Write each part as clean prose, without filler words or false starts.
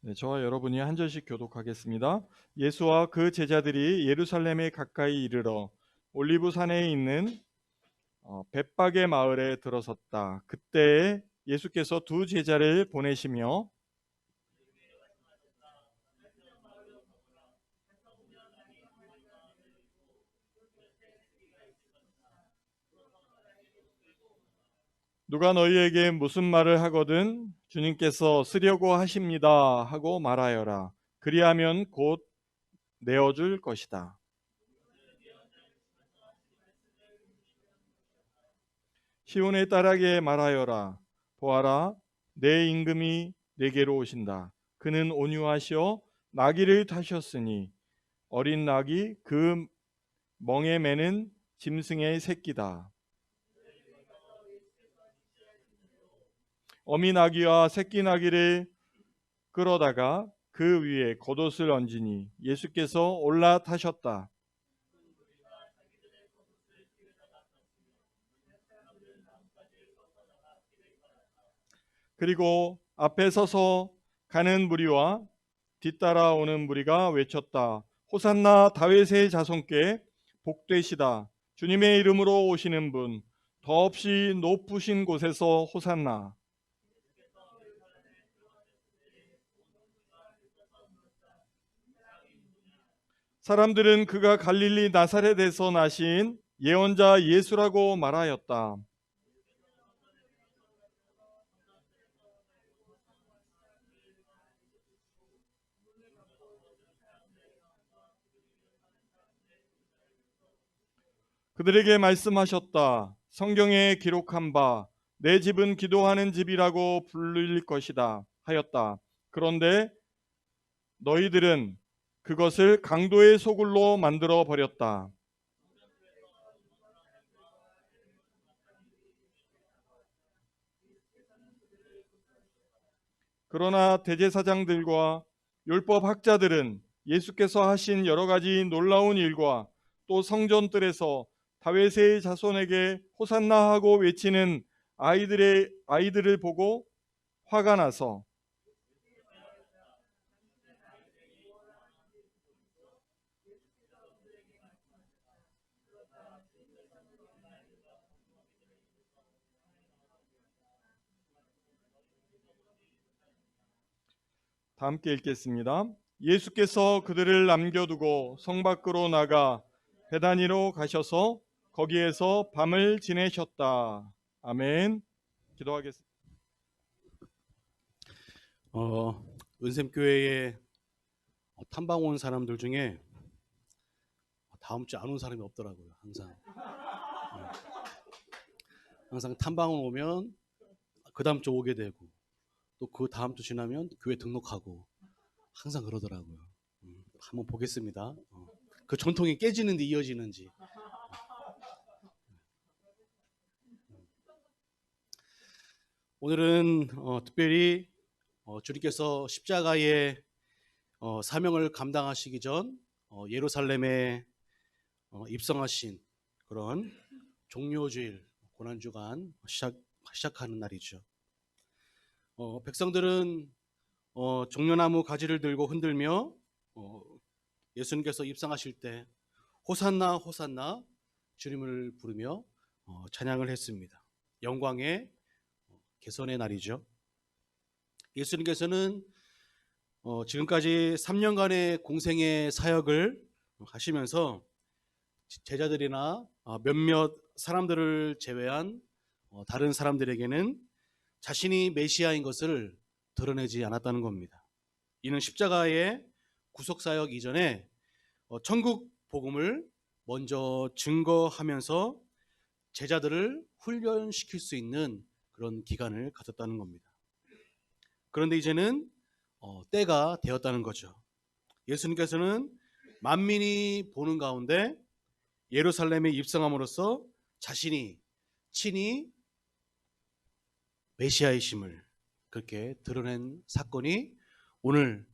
네, 저와 여러분이 한 절씩 교독하겠습니다. 예수와 그 제자들이 예루살렘에 가까이 이르러 올리브 산에 있는 벳박의 마을에 들어섰다. 그때 예수께서 두 제자를 보내시며 누가 너희에게 무슨 말을 하거든 주님께서 쓰려고 하십니다 하고 말하여라. 그리하면 곧 내어줄 것이다. 시온의 딸에게 말하여라. 보아라, 내 임금이 내게로 오신다. 그는 온유하시어 나귀를 타셨으니 어린 낙이 그 멍에 매는 짐승의 새끼다. 어미 나귀와 새끼 나귀를 끌어다가 그 위에 겉옷을 얹으니 예수께서 올라타셨다. 그리고 앞에 서서 가는 무리와 뒤따라오는 무리가 외쳤다. 호산나 다윗의 자손께 복되시다. 주님의 이름으로 오시는 분, 더없이 높으신 곳에서 호산나. 사람들은 그가 갈릴리 나사렛에서 나신 예언자 예수라고 말하였다. 그들에게 말씀하셨다. 성경에 기록한 바 내 집은 기도하는 집이라고 불릴 것이다 하였다. 그런데 너희들은 그것을 강도의 소굴로 만들어 버렸다. 그러나 대제사장들과 율법 학자들은 예수께서 하신 여러 가지 놀라운 일과 또 성전들에서 다윗의 자손에게 호산나 하고 외치는 아이들을 보고 화가 나서 다 함께 읽겠습니다. 예수께서 그들을 남겨두고 성 밖으로 나가 베다니로 가셔서 거기에서 밤을 지내셨다. 아멘. 기도하겠습니다. 은샘교회에 탐방 온 사람들 중에 다음 주 안 온 사람이 없더라고요. 항상 탐방을 오면 그 다음 주 오게 되고 또 그 다음 주 지나면 교회 등록하고 항상 그러더라고요. 한번 보겠습니다. 그 전통이 깨지는지 이어지는지. 오늘은 특별히 주님께서 십자가의 사명을 감당하시기 전 예루살렘에 입성하신 그런 종료주일 고난주간 시작하는 날이죠. 백성들은 종려나무 가지를 들고 흔들며 예수님께서 입성하실 때 호산나 호산나 주님을 부르며 찬양을 했습니다. 영광의 개선의 날이죠. 예수님께서는 지금까지 3년간의 공생의 사역을 하시면서 제자들이나 몇몇 사람들을 제외한 다른 사람들에게는 자신이 메시아인 것을 드러내지 않았다는 겁니다. 이는 십자가의 구속사역 이전에 천국 복음을 먼저 증거하면서 제자들을 훈련시킬 수 있는 그런 기간을 가졌다는 겁니다. 그런데 이제는 때가 되었다는 거죠. 예수님께서는 만민이 보는 가운데 예루살렘에 입성함으로써 자신이 친히 메시아이심을 그렇게 드러낸 사건이 오늘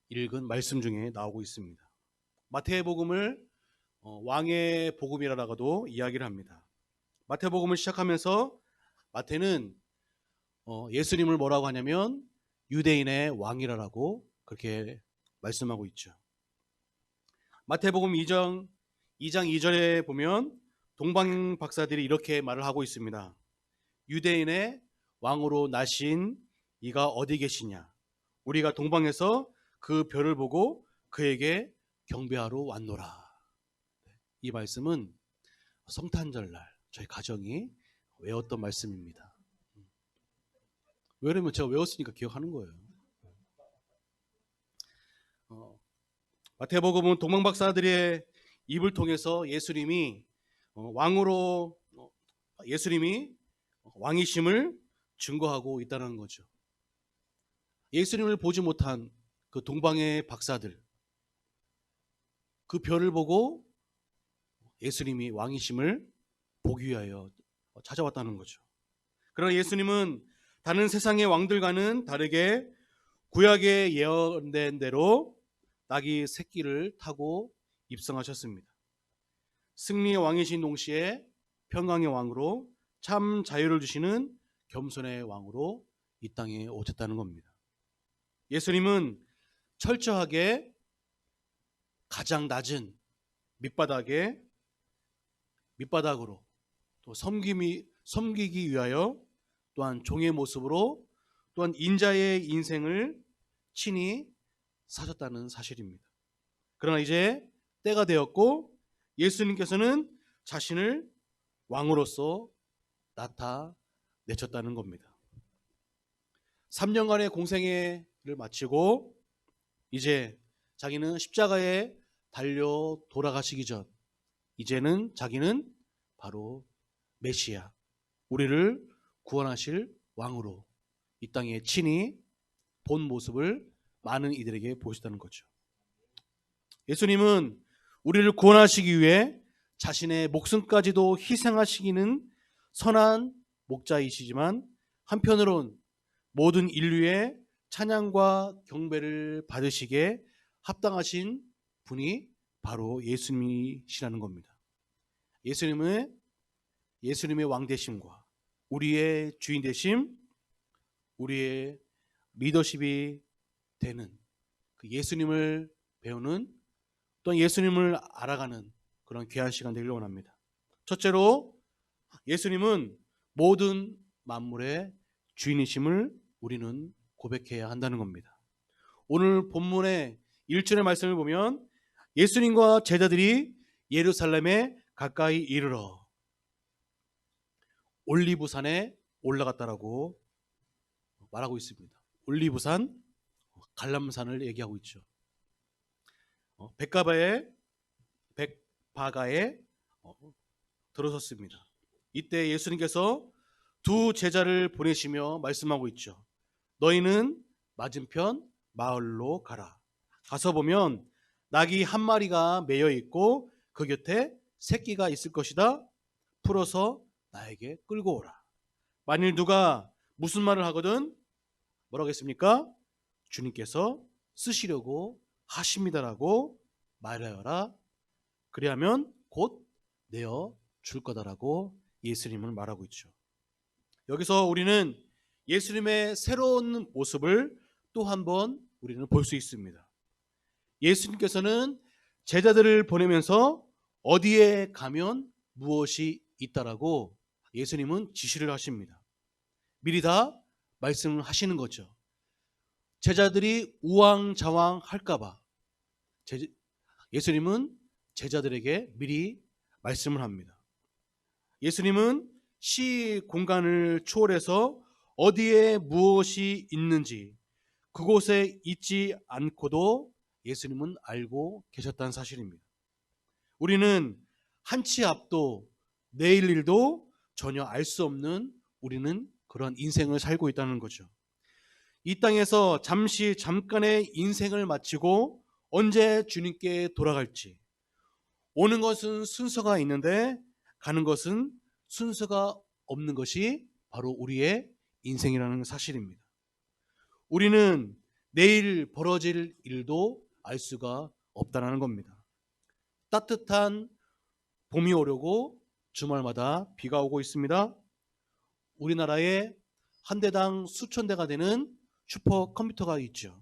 읽은 말씀 중에 나오고 있습니다. 마태복음을 왕의 복음이라고도 이야기를 합니다. 마태복음을 시작하면서 마태는 예수님을 뭐라고 하냐면 유대인의 왕이라고 그렇게 말씀하고 있죠. 마태복음 2장 2절에 보면 동방 박사들이 이렇게 말을 하고 있습니다. 유대인의 왕으로 나신 이가 어디 계시냐? 우리가 동방에서 그 별을 보고 그에게 경배하러 왔노라. 이 말씀은 성탄절날 저희 가정이 외웠던 말씀입니다. 왜냐면 제가 외웠으니까 기억하는 거예요. 마태복음은 동방 박사들의 입을 통해서 예수님이 왕이심을 증거하고 있다는 거죠. 예수님을 보지 못한 그 동방의 박사들, 그 별을 보고 예수님이 왕이심을 보기 위하여 찾아왔다는 거죠. 그러나 예수님은 다른 세상의 왕들과는 다르게 구약에 예언된 대로 낙이 새끼를 타고 입성하셨습니다. 승리의 왕이신 동시에 평강의 왕으로 참 자유를 주시는 겸손의 왕으로 이 땅에 오셨다는 겁니다. 예수님은 철저하게 가장 낮은 밑바닥으로 또 섬기기 위하여 또한 종의 모습으로 또한 인자의 인생을 친히 사셨다는 사실입니다. 그러나 이제 때가 되었고 예수님께서는 자신을 왕으로서 나타내셨다는 겁니다. 3년간의 공생애를 마치고 이제 자기는 십자가에 달려 돌아가시기 전 이제는 자기는 바로 메시아, 우리를 구원하실 왕으로 이 땅에 친히 본 모습을 많은 이들에게 보셨다는 거죠. 예수님은 우리를 구원하시기 위해 자신의 목숨까지도 희생하시기는 선한 목자이시지만 한편으론 모든 인류의 찬양과 경배를 받으시기에 합당하신 분이 바로 예수님이시라는 겁니다. 예수님의 왕되심과 우리의 주인 되심, 우리의 리더십이 되는 그 예수님을 배우는 또한 예수님을 알아가는 그런 귀한 시간 되기를 원합니다. 첫째로 예수님은 모든 만물의 주인이심을 우리는 고백해야 한다는 겁니다. 오늘 본문의 1절의 말씀을 보면 예수님과 제자들이 예루살렘에 가까이 이르러 올리브산에 올라갔다라고 말하고 있습니다. 올리브산, 갈람산을 얘기하고 있죠. 백바가에 들어섰습니다. 이때 예수님께서 두 제자를 보내시며 말씀하고 있죠. 너희는 맞은편 마을로 가라. 가서 보면 낙이 한 마리가 매여 있고 그 곁에 새끼가 있을 것이다. 풀어서 나에게 끌고 오라. 만일 누가 무슨 말을 하거든 뭐라고 했습니까? 주님께서 쓰시려고 하십니다라고 말하여라. 그리하면 곧 내어 줄 거다라고 예수님은 말하고 있죠. 여기서 우리는 예수님의 새로운 모습을 또 한 번 우리는 볼 수 있습니다. 예수님께서는 제자들을 보내면서 어디에 가면 무엇이 있다라고 예수님은 지시를 하십니다. 미리 다 말씀을 하시는 거죠. 제자들이 우왕좌왕 할까봐 예수님은 제자들에게 미리 말씀을 합니다. 예수님은 시 공간을 초월해서 어디에 무엇이 있는지 그곳에 있지 않고도 예수님은 알고 계셨다는 사실입니다. 우리는 한치 앞도 내일 일도 전혀 알 수 없는 우리는 그런 인생을 살고 있다는 거죠. 이 땅에서 잠깐의 인생을 마치고 언제 주님께 돌아갈지, 오는 것은 순서가 있는데 가는 것은 순서가 없는 것이 바로 우리의 인생이라는 사실입니다. 우리는 내일 벌어질 일도 알 수가 없다는 겁니다. 따뜻한 봄이 오려고 주말마다 비가 오고 있습니다. 우리나라에 한 대당 수천 대가 되는 슈퍼컴퓨터가 있죠.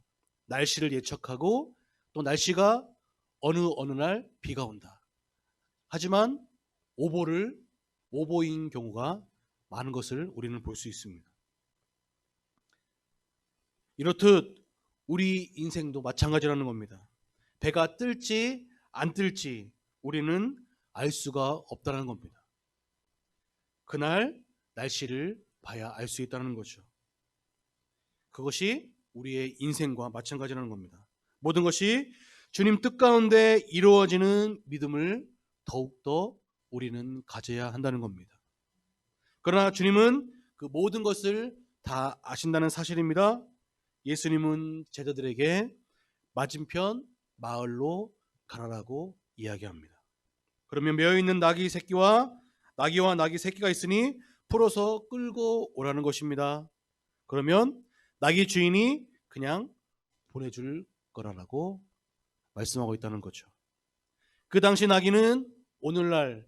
날씨를 예측하고 또 날씨가 어느 날 비가 온다. 하지만 오보인 경우가 많은 것을 우리는 볼 수 있습니다. 이렇듯 우리 인생도 마찬가지라는 겁니다. 배가 뜰지 안 뜰지 우리는 알 수가 없다는 겁니다. 그날 날씨를 봐야 알 수 있다는 거죠. 그것이 우리의 인생과 마찬가지라는 겁니다. 모든 것이 주님 뜻 가운데 이루어지는 믿음을 더욱더 우리는 가져야 한다는 겁니다. 그러나 주님은 그 모든 것을 다 아신다는 사실입니다. 예수님은 제자들에게 맞은편 마을로 가라라고 이야기합니다. 그러면 매어있는 나귀와 나귀 새끼가 있으니 풀어서 끌고 오라는 것입니다. 그러면 나귀 주인이 그냥 보내줄 거라고 말씀하고 있다는 거죠. 그 당시 나귀는 오늘날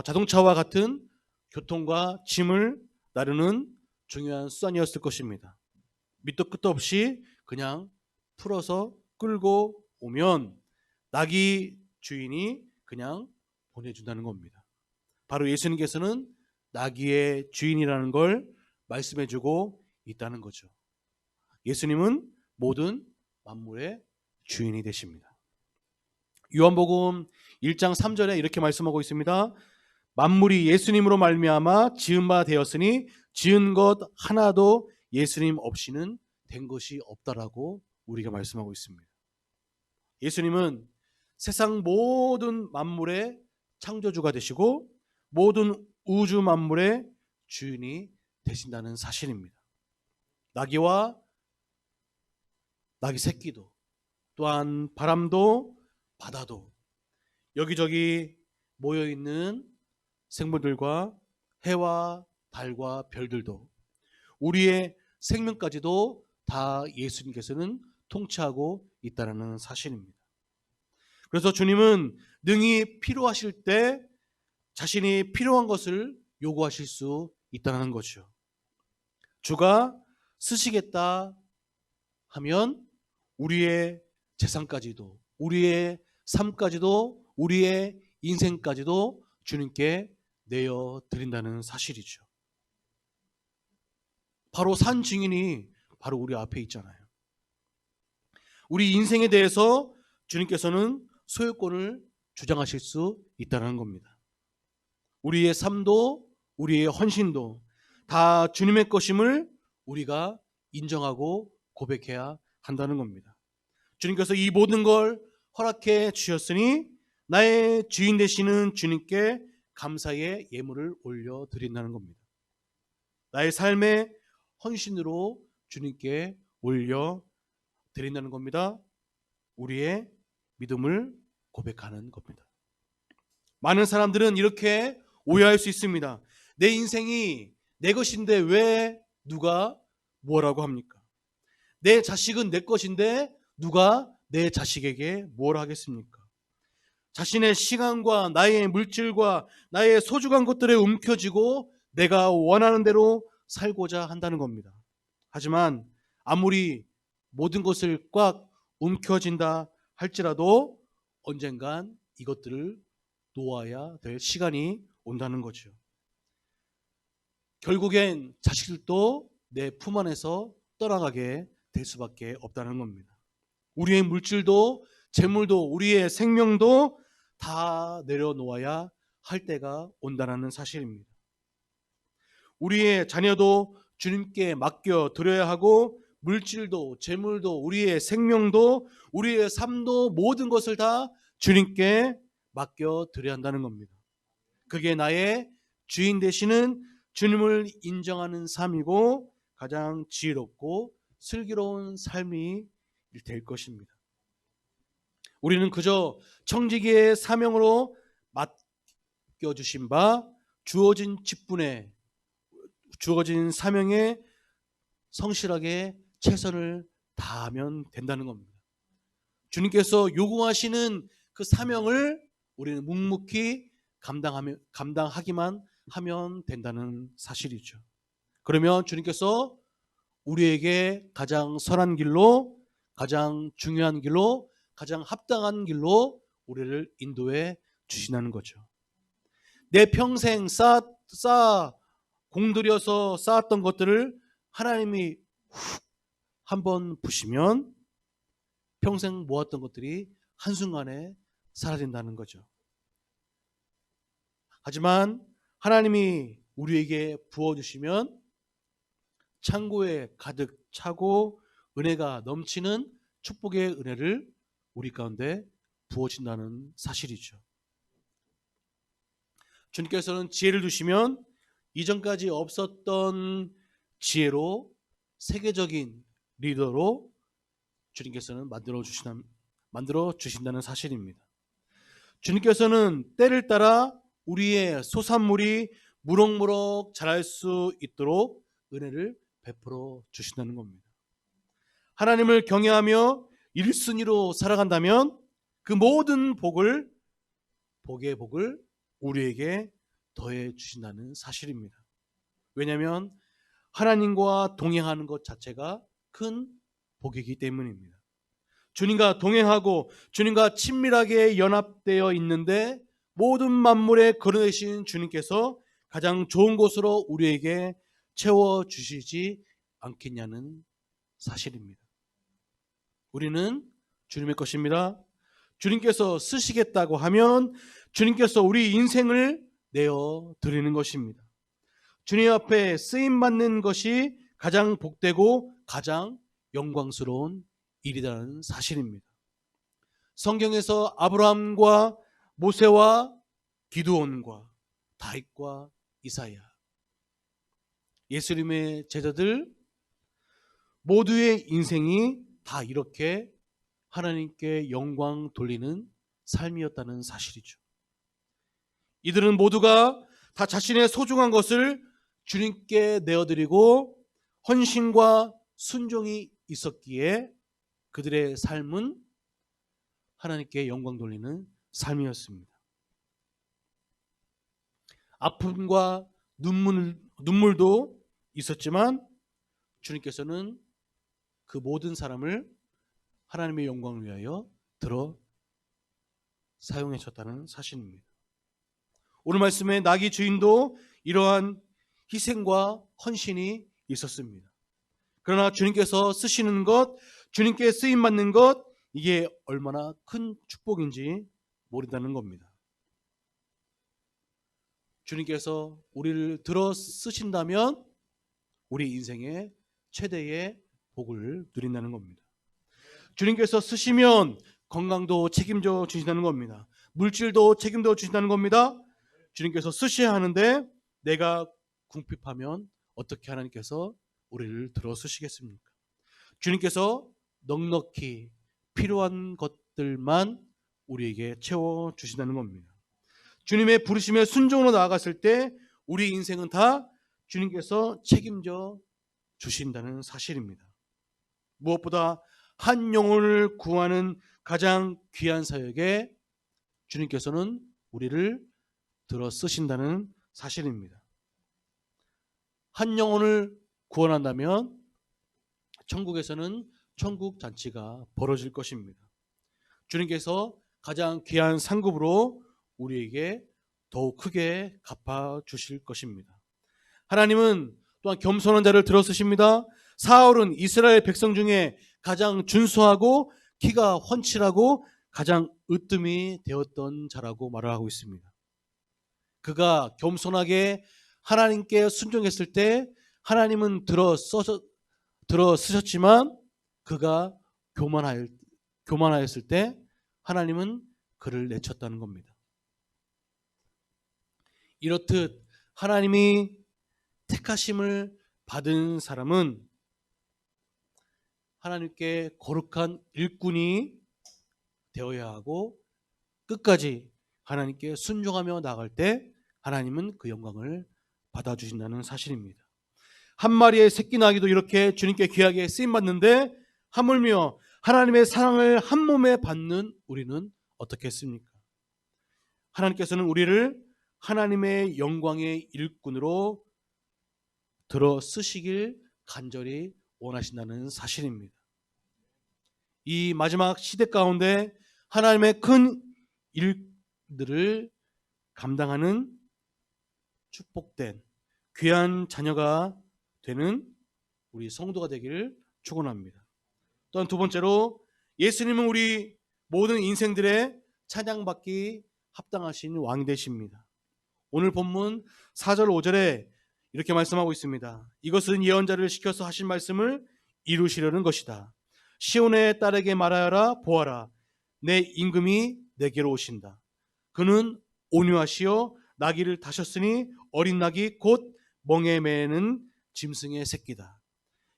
자동차와 같은 교통과 짐을 나르는 중요한 수단이었을 것입니다. 밑도 끝도 없이 그냥 풀어서 끌고 오면 나귀 주인이 그냥 보내준다는 겁니다. 바로 예수님께서는 나귀의 주인이라는 걸 말씀해주고 있다는 거죠. 예수님은 모든 만물의 주인이 되십니다. 요한복음 1장 3절에 이렇게 말씀하고 있습니다. 만물이 예수님으로 말미암아 지은 바 되었으니 지은 것 하나도 예수님 없이는 된 것이 없다라고 우리가 말씀하고 있습니다. 예수님은 세상 모든 만물의 창조주가 되시고 모든 우주 만물의 주인이 되신다는 사실입니다. 나귀와 나귀 새끼도 또한 바람도 바다도 여기저기 모여있는 생물들과 해와 달과 별들도 우리의 생명까지도 다 예수님께서는 통치하고 있다는 사실입니다. 그래서 주님은 능히 필요하실 때 자신이 필요한 것을 요구하실 수 있다는 거죠. 주가 쓰시겠다 하면 우리의 재산까지도 우리의 삶까지도 우리의 인생까지도 주님께 내어드린다는 사실이죠. 바로 산 증인이 바로 우리 앞에 있잖아요. 우리 인생에 대해서 주님께서는 소유권을 주장하실 수 있다는 겁니다. 우리의 삶도 우리의 헌신도 다 주님의 것임을 우리가 인정하고 고백해야 한다는 겁니다. 주님께서 이 모든 걸 허락해 주셨으니 나의 주인 되시는 주님께 감사의 예물을 올려드린다는 겁니다. 나의 삶의 헌신으로 주님께 올려드린다는 겁니다. 우리의 믿음을 고백하는 겁니다. 많은 사람들은 이렇게 오해할 수 있습니다. 내 인생이 내 것인데 왜 누가 뭐라고 합니까? 내 자식은 내 것인데 누가 내 자식에게 뭘 하겠습니까? 자신의 시간과 나의 물질과 나의 소중한 것들에 움켜쥐고 내가 원하는 대로 살고자 한다는 겁니다. 하지만 아무리 모든 것을 꽉 움켜쥔다 할지라도 언젠간 이것들을 놓아야 될 시간이 온다는 거죠. 결국엔 자식들도 내 품 안에서 떠나가게 될 수밖에 없다는 겁니다. 우리의 물질도 재물도 우리의 생명도 다 내려놓아야 할 때가 온다는 사실입니다. 우리의 자녀도 주님께 맡겨드려야 하고 물질도 재물도 우리의 생명도 우리의 삶도 모든 것을 다 주님께 맡겨드려야 한다는 겁니다. 그게 나의 주인 되시는 주님을 인정하는 삶이고 가장 지혜롭고 슬기로운 삶이 될 것입니다. 우리는 그저 청지기의 사명으로 맡겨주신 바 주어진 직분에 주어진 사명에 성실하게 최선을 다하면 된다는 겁니다. 주님께서 요구하시는 그 사명을 우리는 묵묵히 감당하기만 하면 된다는 사실이죠. 그러면 주님께서 우리에게 가장 선한 길로 가장 중요한 길로, 가장 합당한 길로 우리를 인도해 주신다는 거죠. 내 평생 공들여서 쌓았던 것들을 하나님이 훅 한번 부시면 평생 모았던 것들이 한순간에 사라진다는 거죠. 하지만 하나님이 우리에게 부어주시면 창고에 가득 차고 은혜가 넘치는 축복의 은혜를 우리 가운데 부어진다는 사실이죠. 주님께서는 지혜를 주시면 이전까지 없었던 지혜로 세계적인 리더로 주님께서는 만들어 주신다는 사실입니다. 주님께서는 때를 따라 우리의 소산물이 무럭무럭 자랄 수 있도록 은혜를 베풀어 주신다는 겁니다. 하나님을 경외하며 1순위로 살아간다면 그 모든 복의 복을 우리에게 더해 주신다는 사실입니다. 왜냐하면 하나님과 동행하는 것 자체가 큰 복이기 때문입니다. 주님과 동행하고 주님과 친밀하게 연합되어 있는데 모든 만물에 거느리신 주님께서 가장 좋은 곳으로 우리에게 채워주시지 않겠냐는 사실입니다. 우리는 주님의 것입니다. 주님께서 쓰시겠다고 하면 주님께서 우리 인생을 내어 드리는 것입니다. 주님 앞에 쓰임받는 것이 가장 복되고 가장 영광스러운 일이라는 사실입니다. 성경에서 아브라함과 모세와 기드온과 다윗과 이사야, 예수님의 제자들 모두의 인생이 다 이렇게 하나님께 영광 돌리는 삶이었다는 사실이죠. 이들은 모두가 다 자신의 소중한 것을 주님께 내어드리고 헌신과 순종이 있었기에 그들의 삶은 하나님께 영광 돌리는 삶이었습니다. 아픔과 눈물도 있었지만 주님께서는 그 모든 사람을 하나님의 영광을 위하여 들어 사용해 줬다는 사실입니다. 오늘 말씀의 나귀 주인도 이러한 희생과 헌신이 있었습니다. 그러나 주님께서 쓰시는 것, 주님께 쓰임받는 것, 이게 얼마나 큰 축복인지 모른다는 겁니다. 주님께서 우리를 들어 쓰신다면 우리 인생의 최대의 복을 누린다는 겁니다. 주님께서 쓰시면 건강도 책임져 주신다는 겁니다. 물질도 책임져 주신다는 겁니다. 주님께서 쓰셔야 하는데 내가 궁핍하면 어떻게 하나님께서 우리를 들어 쓰시겠습니까? 주님께서 넉넉히 필요한 것들만 우리에게 채워 주신다는 겁니다. 주님의 부르심에 순종으로 나아갔을 때 우리 인생은 다 주님께서 책임져 주신다는 사실입니다. 무엇보다 한 영혼을 구하는 가장 귀한 사역에 주님께서는 우리를 들어 쓰신다는 사실입니다. 한 영혼을 구원한다면 천국에서는 천국 잔치가 벌어질 것입니다. 주님께서 가장 귀한 상급으로 우리에게 더욱 크게 갚아 주실 것입니다. 하나님은 또한 겸손한 자를 들어 쓰십니다. 사울은 이스라엘 백성 중에 가장 준수하고 키가 훤칠하고 가장 으뜸이 되었던 자라고 말을 하고 있습니다. 그가 겸손하게 하나님께 순종했을 때 하나님은 들어 쓰셨지만 그가 교만하였을 때 하나님은 그를 내쳤다는 겁니다. 이렇듯 하나님이 택하심을 받은 사람은 하나님께 거룩한 일꾼이 되어야 하고 끝까지 하나님께 순종하며 나갈 때 하나님은 그 영광을 받아주신다는 사실입니다. 한 마리의 새끼 나귀도 이렇게 주님께 귀하게 쓰임받는데 하물며 하나님의 사랑을 한 몸에 받는 우리는 어떻게 했습니까? 하나님께서는 우리를 하나님의 영광의 일꾼으로 들어 쓰시길 간절히 원하신다는 사실입니다. 이 마지막 시대 가운데 하나님의 큰 일들을 감당하는 축복된 귀한 자녀가 되는 우리 성도가 되기를 축원합니다. 또한 두 번째로 예수님은 우리 모든 인생들의 찬양받기 합당하신 왕이 되십니다. 오늘 본문 4절 5절에 이렇게 말씀하고 있습니다. 이것은 예언자를 시켜서 하신 말씀을 이루시려는 것이다. 시온의 딸에게 말하여라. 보아라, 내 임금이 내게로 오신다. 그는 온유하시어 나귀를 타셨으니 어린 나귀 곧 멍에 매는 짐승의 새끼다.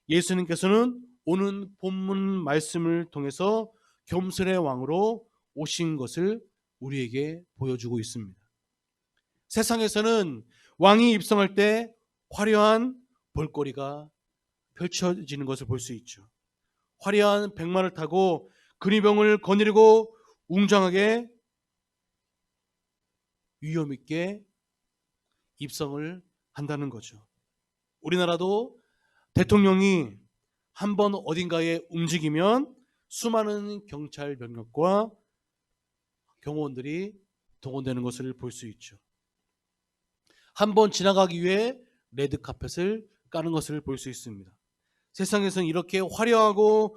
예수님께서는 오는 본문 말씀을 통해서 겸손의 왕으로 오신 것을 우리에게 보여주고 있습니다. 세상에서는 왕이 입성할 때 화려한 볼거리가 펼쳐지는 것을 볼 수 있죠. 화려한 백마를 타고 근위병을 거느리고 웅장하게 위험 있게 입성을 한다는 거죠. 우리나라도 대통령이 한번 어딘가에 움직이면 수많은 경찰 병력과 경호원들이 동원되는 것을 볼 수 있죠. 한번 지나가기 위해 레드카펫을 까는 것을 볼 수 있습니다. 세상에서는 이렇게 화려하고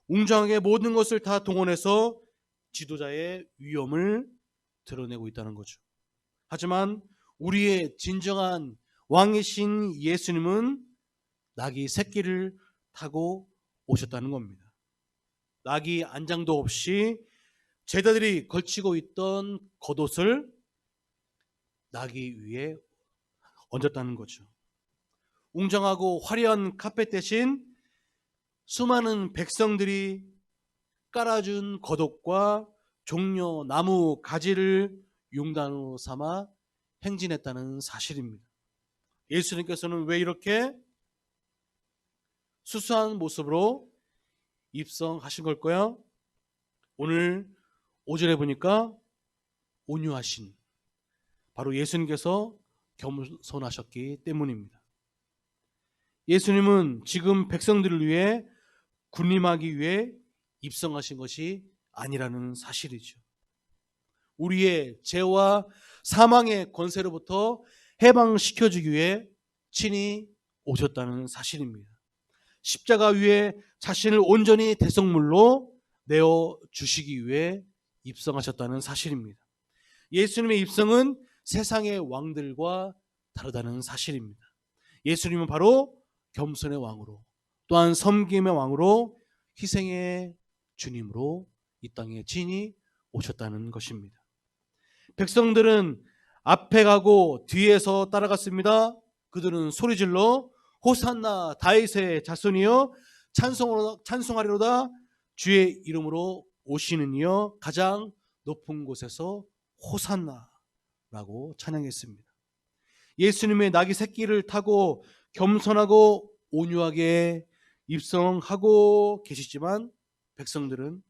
웅장하게 모든 것을 다 동원해서 지도자의 위엄을 드러내고 있다는 거죠. 하지만 우리의 진정한 왕이신 예수님은 나귀 새끼를 타고 오셨다는 겁니다. 나귀 안장도 없이 제자들이 걸치고 있던 겉옷을 나귀 위에 얹었다는 거죠. 웅장하고 화려한 카펫 대신 수많은 백성들이 깔아준 겉옷과 종려 나무 가지를 융단으로 삼아 행진했다는 사실입니다. 예수님께서는 왜 이렇게 수수한 모습으로 입성하신 걸까요? 오늘 5절에 보니까 온유하신, 바로 예수님께서 겸손하셨기 때문입니다. 예수님은 지금 백성들을 위해 군림하기 위해 입성하신 것이 아니라는 사실이죠. 우리의 죄와 사망의 권세로부터 해방시켜주기 위해 친히 오셨다는 사실입니다. 십자가 위에 자신을 온전히 대성물로 내어주시기 위해 입성하셨다는 사실입니다. 예수님의 입성은 세상의 왕들과 다르다는 사실입니다. 예수님은 바로 겸손의 왕으로, 또한 섬김의 왕으로, 희생의 주님으로 이 땅에 친히 오셨다는 것입니다. 백성들은 앞에 가고 뒤에서 따라갔습니다. 그들은 소리질러 호산나 다윗의 자손이여 찬송하리로다. 주의 이름으로 오시는 이여 가장 높은 곳에서 호산나라고 찬양했습니다. 예수님의 나귀 새끼를 타고 겸손하고 온유하게 입성하고 계시지만 백성들은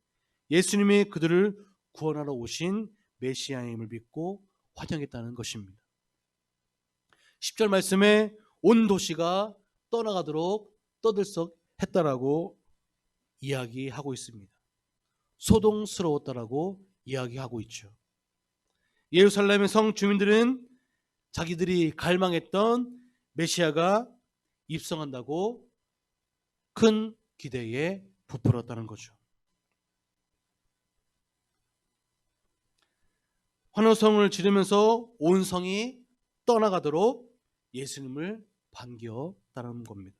예수님이 그들을 구원하러 오신 메시아임을 믿고 환영했다는 것입니다. 10절 말씀에 온 도시가 떠나가도록 떠들썩했다라고 이야기하고 있습니다. 소동스러웠다라고 이야기하고 있죠. 예루살렘의 성 주민들은 자기들이 갈망했던 메시아가 입성한다고 큰 기대에 부풀었다는 거죠. 환호성을 지르면서 온 성이 떠나가도록 예수님을 반겼다는 겁니다.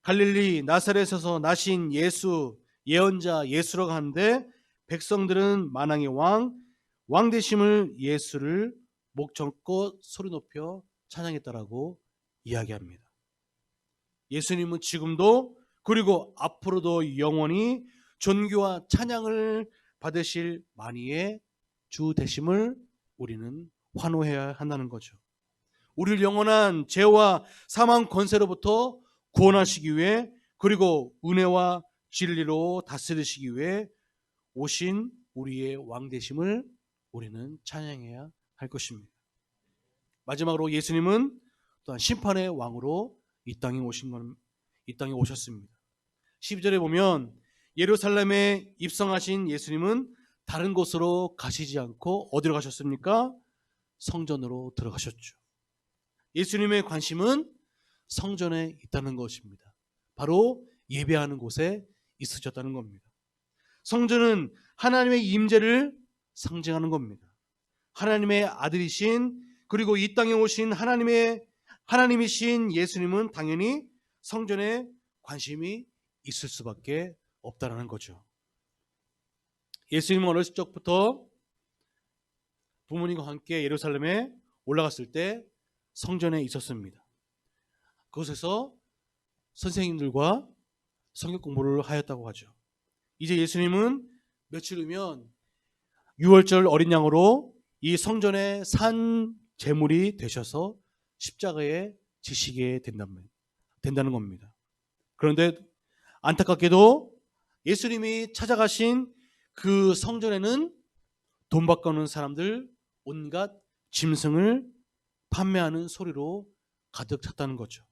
갈릴리 나사렛에서 나신 예수, 예언자 예수라고 하는데 백성들은 만왕의 왕 되심을 예수를 목청껏 소리 높여 찬양했다라고 이야기합니다. 예수님은 지금도 그리고 앞으로도 영원히 존귀와 찬양을 받으실 만위의 주 되심을 우리는 환호해야 한다는 거죠. 우리를 영원한 죄와 사망 권세로부터 구원하시기 위해, 그리고 은혜와 진리로 다스리시기 위해 오신 우리의 왕 되심을 우리는 찬양해야 할 것입니다. 마지막으로 예수님은 또한 심판의 왕으로 이 땅에 오셨습니다. 12절에 보면 예루살렘에 입성하신 예수님은 다른 곳으로 가시지 않고 어디로 가셨습니까? 성전으로 들어가셨죠. 예수님의 관심은 성전에 있다는 것입니다. 바로 예배하는 곳에 있으셨다는 겁니다. 성전은 하나님의 임재를 상징하는 겁니다. 하나님의 아들이신, 그리고 이 땅에 오신 하나님이신 예수님은 당연히 성전에 관심이 있을 수밖에 없다는 거죠. 예수님은 어렸을 적부터 부모님과 함께 예루살렘에 올라갔을 때 성전에 있었습니다. 그곳에서 선생님들과 성경 공부를 하였다고 하죠. 이제 예수님은 며칠 후면 유월절 어린 양으로 이 성전의 산 제물이 되셔서 십자가에 지시게 된다는 겁니다. 그런데 안타깝게도 예수님이 찾아가신 그 성전에는 돈 바꿔놓은 사람들, 온갖 짐승을 판매하는 소리로 가득 찼다는 거죠.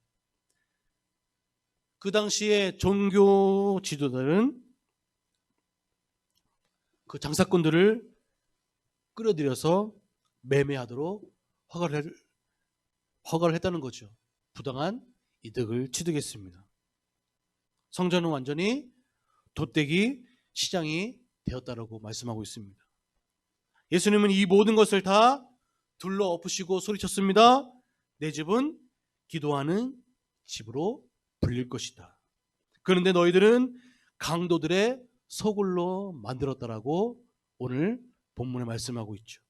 그 당시에 종교 지도자들은 그 장사꾼들을 끌어들여서 매매하도록 허가를 했다는 거죠. 부당한 이득을 취득했습니다. 성전은 완전히 돛대기 시장이 되었다라고 말씀하고 있습니다. 예수님은 이 모든 것을 다 둘러 엎으시고 소리쳤습니다. 내 집은 기도하는 집으로 불릴 것이다. 그런데 너희들은 강도들의 소굴로 만들었다라고 오늘 본문에 말씀하고 있죠.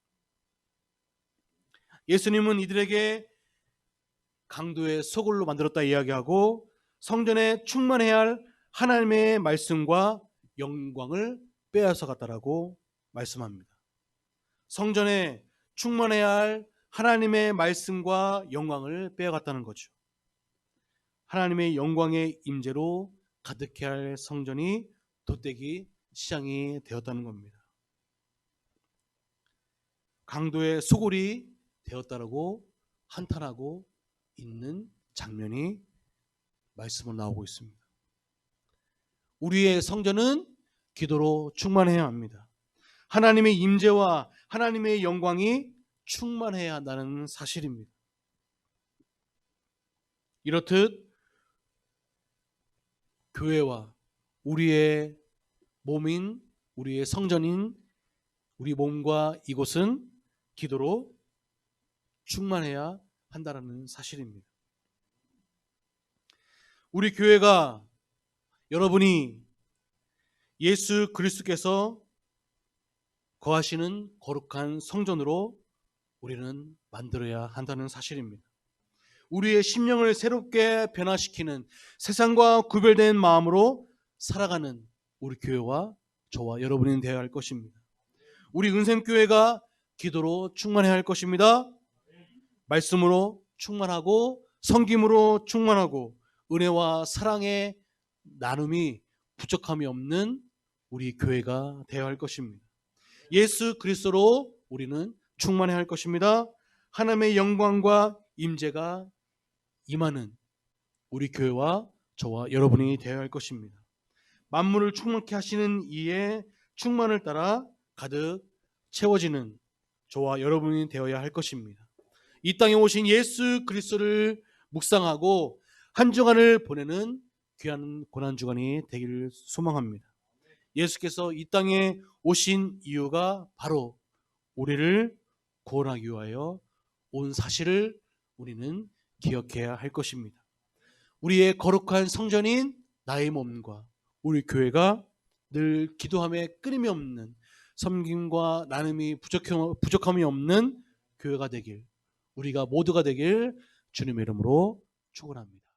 예수님은 이들에게 강도의 소굴로 만들었다 이야기하고 성전에 충만해야 할 하나님의 말씀과 영광을 빼앗아 갔다라고 말씀합니다. 성전에 충만해야 할 하나님의 말씀과 영광을 빼앗았다는 거죠. 하나님의 영광의 임재로 가득해야 할 성전이 돛대기 시장이 되었다는 겁니다. 강도의 소굴이 되었다라고 한탄하고 있는 장면이 말씀으로 나오고 있습니다. 우리의 성전은 기도로 충만해야 합니다. 하나님의 임재와 하나님의 영광이 충만해야 한다는 사실입니다. 이렇듯 교회와 우리의 몸인, 우리의 성전인 우리 몸과 이곳은 기도로 충만해야 한다는 사실입니다. 우리 교회가, 여러분이 예수 그리스도께서 거하시는 거룩한 성전으로 우리는 만들어야 한다는 사실입니다. 우리의 심령을 새롭게 변화시키는, 세상과 구별된 마음으로 살아가는 우리 교회와 저와 여러분이 되어야 할 것입니다. 우리 은샘교회가 기도로 충만해야 할 것입니다. 말씀으로 충만하고 섬김으로 충만하고 은혜와 사랑의 나눔이 부족함이 없는 우리 교회가 되어야 할 것입니다. 예수 그리스도로 우리는 충만해야 할 것입니다. 하나님의 영광과 임재가 임하는 우리 교회와 저와 여러분이 되어야 할 것입니다. 만물을 충만케 하시는 이의 충만을 따라 가득 채워지는 저와 여러분이 되어야 할 것입니다. 이 땅에 오신 예수 그리스도를 묵상하고 한 주간을 보내는 귀한 고난주간이 되기를 소망합니다. 예수께서 이 땅에 오신 이유가 바로 우리를 구원하기 위하여 온 사실을 우리는 기억해야 할 것입니다. 우리의 거룩한 성전인 나의 몸과 우리 교회가 늘 기도함에 끊임이 없는, 섬김과 나눔이 부족함이 없는 교회가 되길, 우리가 모두가 되길 주님의 이름으로 축원합니다.